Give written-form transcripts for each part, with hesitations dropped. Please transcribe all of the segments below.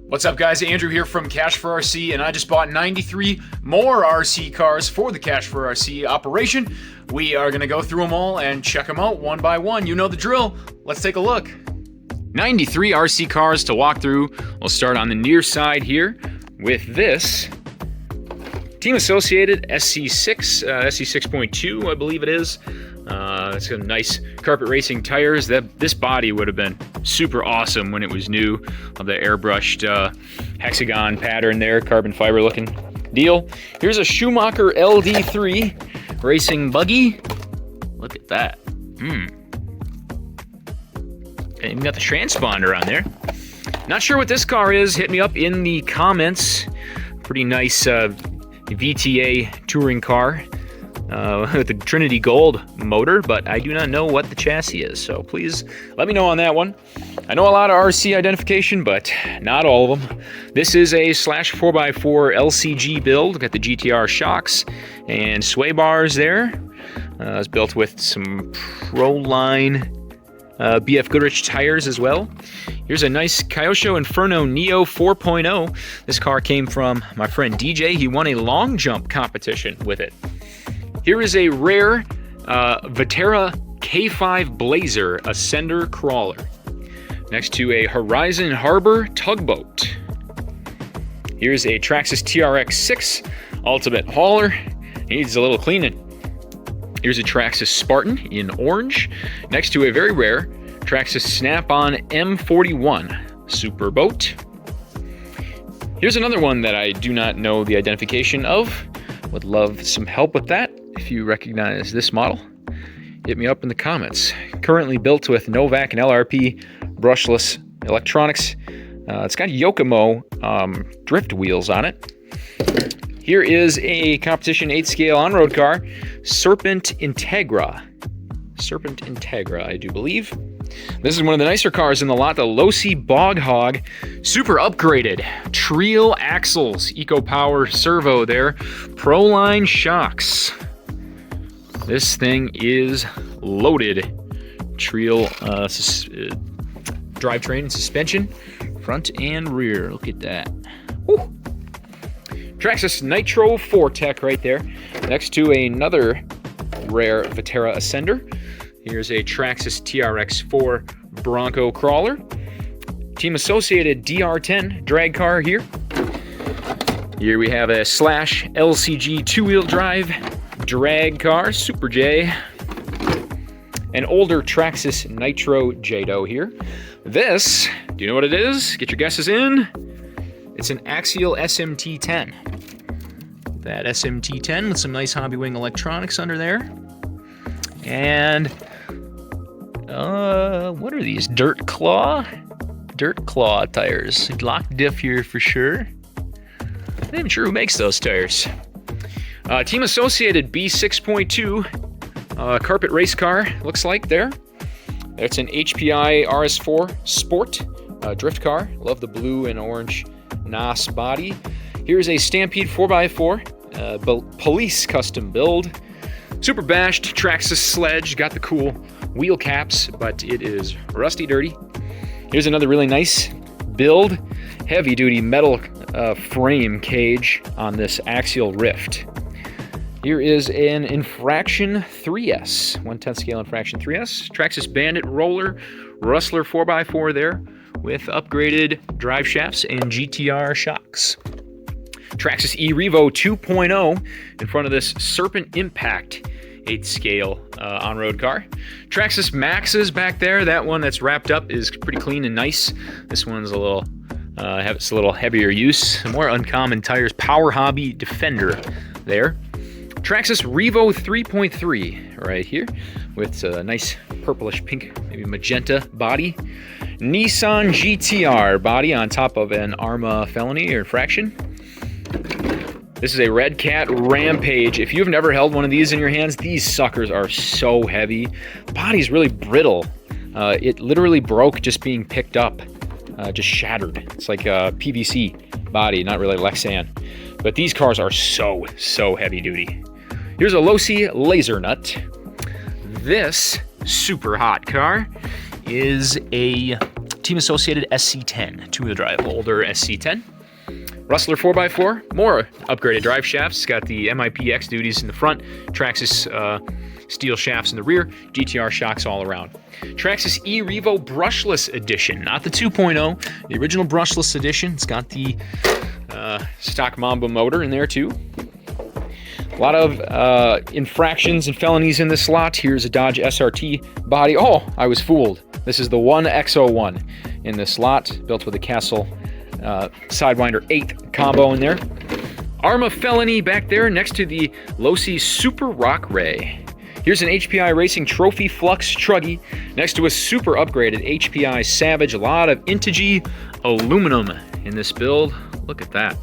What's up, guys? Andrew here from Cash for RC, and I just bought 93 more RC cars for the Cash for RC operation. We are going to go through them all and check them out one by one. You know the drill. Let's take a look. 93 RC cars to walk through. We'll start on the near side here with this Team Associated SC6, SC6.2, I believe it is. It's got nice carpet racing tires. This body would have been super awesome when it was new. Of the airbrushed hexagon pattern there, carbon fiber looking deal. Here's a Schumacher LD3 racing buggy. Look at that. And even got the transponder on there. Not sure what this car is. Hit me up in the comments. Pretty nice VTA touring car. With the Trinity Gold motor, but I do not know what the chassis is, so please let me know on that one. I know a lot of RC identification, but not all of them. This is a /4x4 LCG build. Got the GTR shocks and sway bars there. It's built with some Proline BF Goodrich tires as well. Here's a nice Kyosho Inferno Neo 4.0. This car came from my friend DJ. He won a long jump competition with it. Here is a rare Viterra K5 Blazer Ascender Crawler. Next to a Horizon Harbor Tugboat. Here's a Traxxas TRX6 Ultimate Hauler. Needs a little cleaning. Here's a Traxxas Spartan in orange. Next to a very rare Traxxas Snap-on M41 Super Boat. Here's another one that I do not know the identification of. Would love some help with that. If you recognize this model, hit me up in the comments. Currently built with Novak and LRP brushless electronics. It's got Yokomo drift wheels on it. Here is a competition 8-scale on-road car, Serpent Integra. Serpent Integra, I do believe. This is one of the nicer cars in the lot, the Losi Bog Hog, super upgraded. Treel axles, EcoPower servo there, Proline shocks. This thing is loaded. Treel drivetrain and suspension, front and rear. Look at that. Woo. Traxxas Nitro 4Tech right there. Next to another rare Viterra Ascender. Here's a Traxxas TRX4 Bronco Crawler. Team Associated DR10 drag car here. Here we have a Slash LCG two-wheel drive drag car, Super J. An older Traxxas Nitro Jado here. This, do you know what it is? Get your guesses in. It's an Axial SMT10. That SMT10 with some nice Hobbywing electronics under there. And what are these? Dirt Claw tires. Lock diff here for sure. I'm not even sure who makes those tires. Team Associated B6.2 carpet race car, looks like there. That's an HPI RS4 Sport drift car. Love the blue and orange NOS body. Here's a Stampede 4x4 police custom build. Super bashed Traxxas sledge. Got the cool wheel caps, but it is rusty dirty. Here's another really nice build. Heavy duty metal frame cage on this axial rift. Here is an Infraction 3S, 1/10 scale Infraction 3S. Traxxas Bandit roller, Rustler 4x4 there with upgraded drive shafts and GTR shocks. Traxxas E-Revo 2.0 in front of this Serpent Impact 8-scale on-road car. Traxxas Maxes back there. That one that's wrapped up is pretty clean and nice. This one's a little it's a little heavier use. Some more uncommon tires. Power Hobby Defender there. Traxxas Revo 3.3 right here with a nice purplish pink, maybe magenta body. Nissan GTR body on top of an ARMA felony or infraction. This is a Red Cat Rampage. If you've never held one of these in your hands, these suckers are so heavy. The body's really brittle. It literally broke just being picked up, just shattered. It's like a PVC body, not really Lexan. But these cars are so heavy duty. Here's a Losi Laser Nut. This super hot car is a Team Associated SC10 two-wheel drive, older SC10. Rustler 4x4, more upgraded drive shafts. It's got the MIP X duties in the front, Traxxas steel shafts in the rear, GTR shocks all around. Traxxas E-Revo brushless edition, not the 2.0, the original brushless edition. It's got the stock Mamba motor in there too. A lot of infractions and felonies in this slot. Here's a Dodge SRT body. Oh, I was fooled. This is the 1X01 in this slot, built with a Castle Sidewinder 8 combo in there. Arma felony back there next to the Losi Super Rock Ray. Here's an HPI Racing Trophy Flux Truggy next to a super upgraded HPI Savage. A lot of Integy aluminum in this build. Look at that.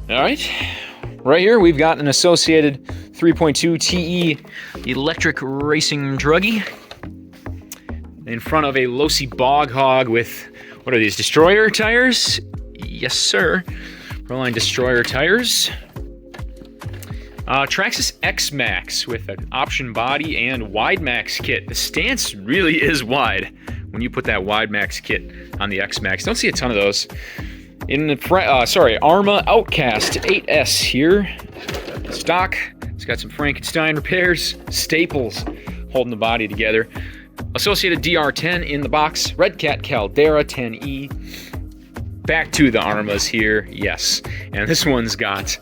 All right, right here we've got an Associated 3.2 TE electric racing druggy in front of a Losi Bog Hog with, what are these, Destroyer tires? Yes, sir. Proline Destroyer tires. Traxxas X-Max with an option body and Wide Max kit. The stance really is wide when you put that Wide Max kit on the X-Max. Don't see a ton of those. In the Arma Outcast 8S here. Stock. It's got some Frankenstein repairs, staples holding the body together. Associated DR10 in the box. Red Cat Caldera 10E. Back to the Armas here, yes. And this one's got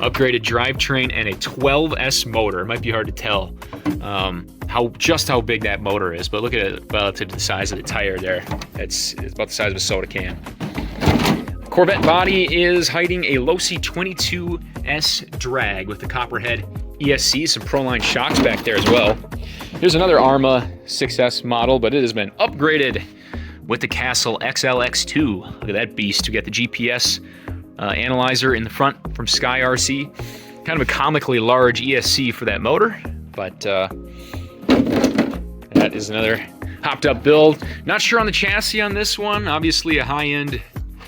upgraded drivetrain and a 12S motor. It might be hard to tell how big that motor is, but look at it relative to the size of the tire there. It's about the size of a soda can. Corvette body is hiding a Losi 22S drag with the Copperhead ESC, some Proline shocks back there as well. Here's another Arma 6S model, but it has been upgraded with the Castle XLX2. Look at that beast. We got the GPS analyzer in the front from Sky RC. Kind of a comically large ESC for that motor, but that is another hopped up build. Not sure on the chassis on this one. Obviously a high-end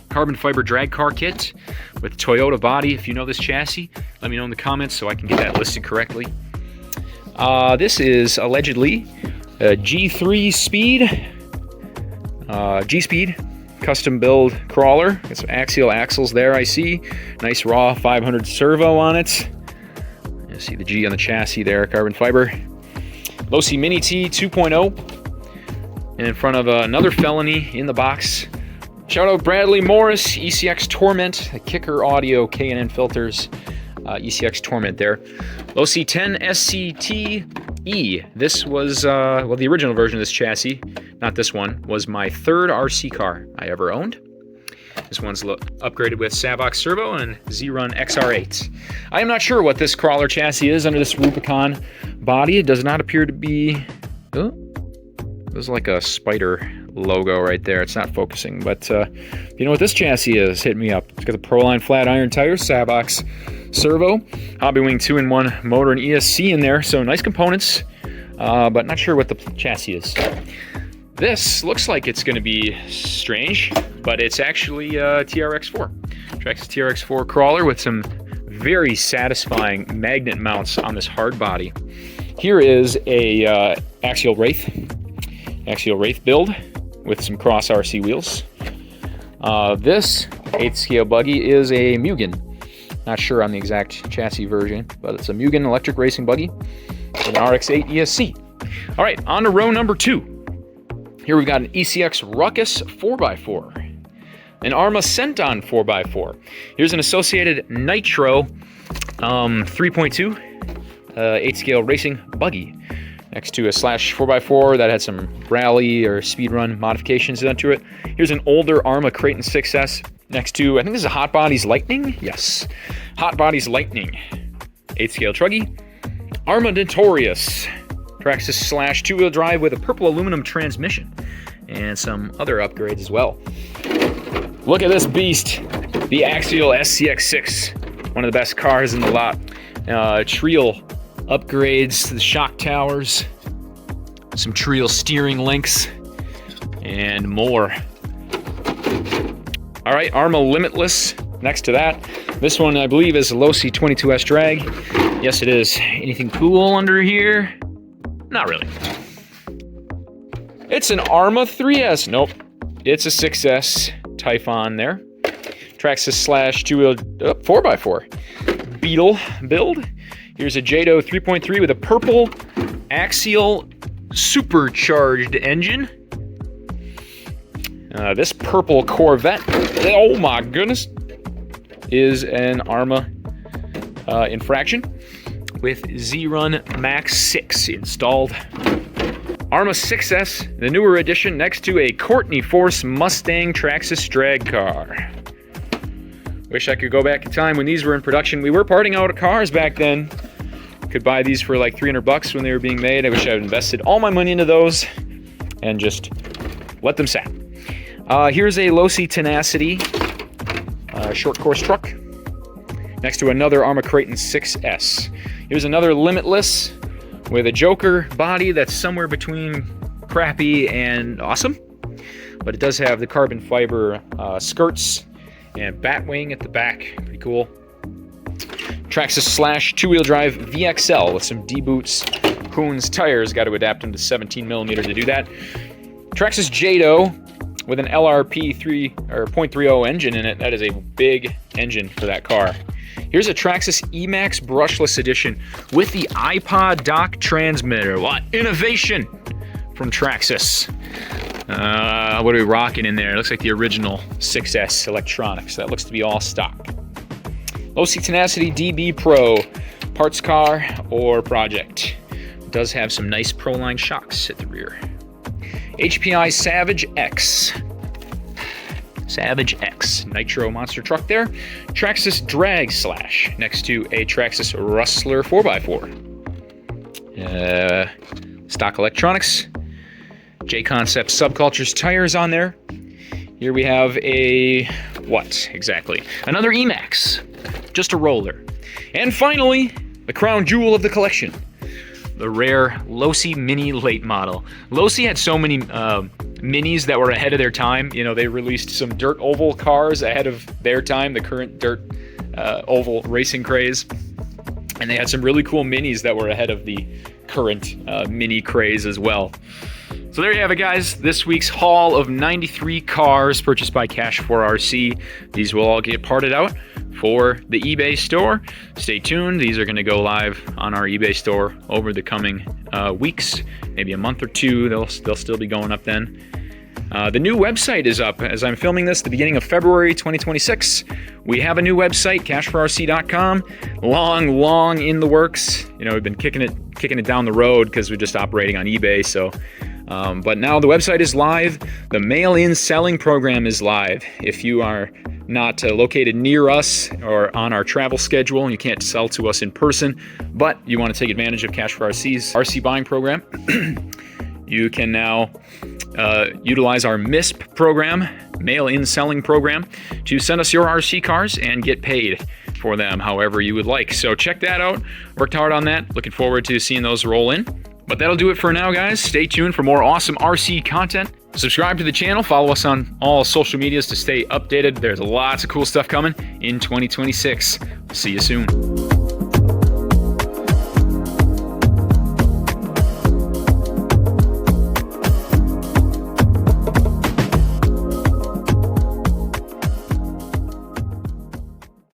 carbon fiber drag car kit with Toyota body. If you know this chassis, let me know in the comments so I can get that listed correctly. This is allegedly a G3 Speed, G-Speed custom build crawler. Got some axial axles there, I see. Nice raw 500 servo on it. You see the G on the chassis there, carbon fiber. Losi Mini T 2.0. And in front of another felony in the box. Shout out Bradley Morris, ECX Torment, the Kicker Audio K&N filters, ECX Torment there. Losi 10 SCT-E. This was, the original version of this chassis, not this one, was my third RC car I ever owned. This one's upgraded with Savox servo and Z-Run XR8. I am not sure what this crawler chassis is under this Rubicon body. It does not appear to be... Oh, there's like a spider logo right there. It's not focusing, but if you know what this chassis is, hit me up. It's got the Proline flat iron tires, Savox servo, Hobbywing 2-in-1 motor and ESC in there, so nice components, but not sure what the chassis is. This looks like it's going to be strange, but it's actually TRX4. Traxxas TRX4 crawler with some very satisfying magnet mounts on this hard body. Here is a axial wraith build with some cross RC wheels. This 8th scale buggy is a Mugen. Not sure on the exact chassis version, but it's a Mugen electric racing buggy with an RX-8 ESC. All right, on to row number 2. Here we've got an ECX Ruckus 4x4, an Arma Senton 4x4. Here's an Associated Nitro 3.2 8th scale racing buggy next to a Slash 4x4 that had some rally or speedrun modifications done to it. Here's an older Arma Creighton 6S next to, I think this is a Hot Bodies Lightning? Yes, Hot Bodies Lightning 8th scale truggy. Arma Notorious Traxxas Slash 2-wheel drive with a purple aluminum transmission and some other upgrades as well. Look at this beast, the Axial SCX6, one of the best cars in the lot. Trial upgrades to the shock towers, some Trial steering links, and more. All right, Arma Limitless next to that. This one, I believe, is a Losi 22S drag. Yes, it is. Anything cool under here? Not really. It's an Arma 3S. Nope. It's a 6S Typhon there. Traxxas slash two-wheel 4x4 Beetle build. Here's a Jado 3.3 with a purple axial supercharged engine. This purple Corvette, oh my goodness, is an Arma Infraction with Z-Run Max 6 installed. Arma 6S, the newer edition, next to a Courtney Force Mustang Traxxas drag car. Wish I could go back in time when these were in production. We were parting out cars back then. Could buy these for like $300 when they were being made. I wish I had invested all my money into those and just let them sat. Here's a Losi Tenacity short course truck next to another Arma Kraton 6S. Here's another Limitless with a Joker body that's somewhere between crappy and awesome, but it does have the carbon fiber skirts and bat wing at the back. Pretty cool. Traxxas slash two-wheel drive VXL with some D-Boots Koons tires. Got to adapt them to 17mm to do that. Traxxas Jado with an LRP 0.30 engine in it. That is a big engine for that car. Here's a Traxxas E-Max brushless edition with the iPod dock transmitter. What innovation from Traxxas. What are we rocking in there? It looks like the original 6S electronics. That looks to be all stock. Losi Tenacity DB Pro, parts car or project. It does have some nice Proline shocks at the rear. HPI Savage X. Savage X Nitro monster truck there. Traxxas Drag Slash next to a Traxxas Rustler 4x4. Stock electronics. J-Concept Subcultures tires on there. Here we have a, what exactly? Another E-Max, just a roller. And finally, the crown jewel of the collection, the rare Losi Mini late model. Losi had so many minis that were ahead of their time. You know, they released some dirt oval cars ahead of their time, the current dirt oval racing craze. And they had some really cool minis that were ahead of the current mini craze as well. So there you have it, guys. This week's haul of 93 cars purchased by Cash4RC. These will all get parted out for the eBay store. Stay tuned. These are going to go live on our eBay store over the coming weeks, maybe a month or two. They'll still be going up then. The new website is up as I'm filming this, the beginning of February 2026. We have a new website, cash4rc.com. Long in the works. You know, we've been kicking it down the road because we're just operating on eBay. So, but now the website is live. The mail-in selling program is live. If you are not located near us or on our travel schedule, you can't sell to us in person, but you want to take advantage of Cash4RC's RC buying program, you can now utilize our MISP program, mail-in selling program, to send us your RC cars and get paid for them however you would like. So check that out. Worked hard on that. Looking forward to seeing those roll in. But that'll do it for now, guys. Stay tuned for more awesome RC content. Subscribe to the channel. Follow us on all social medias to stay updated. There's lots of cool stuff coming in 2026. See you soon.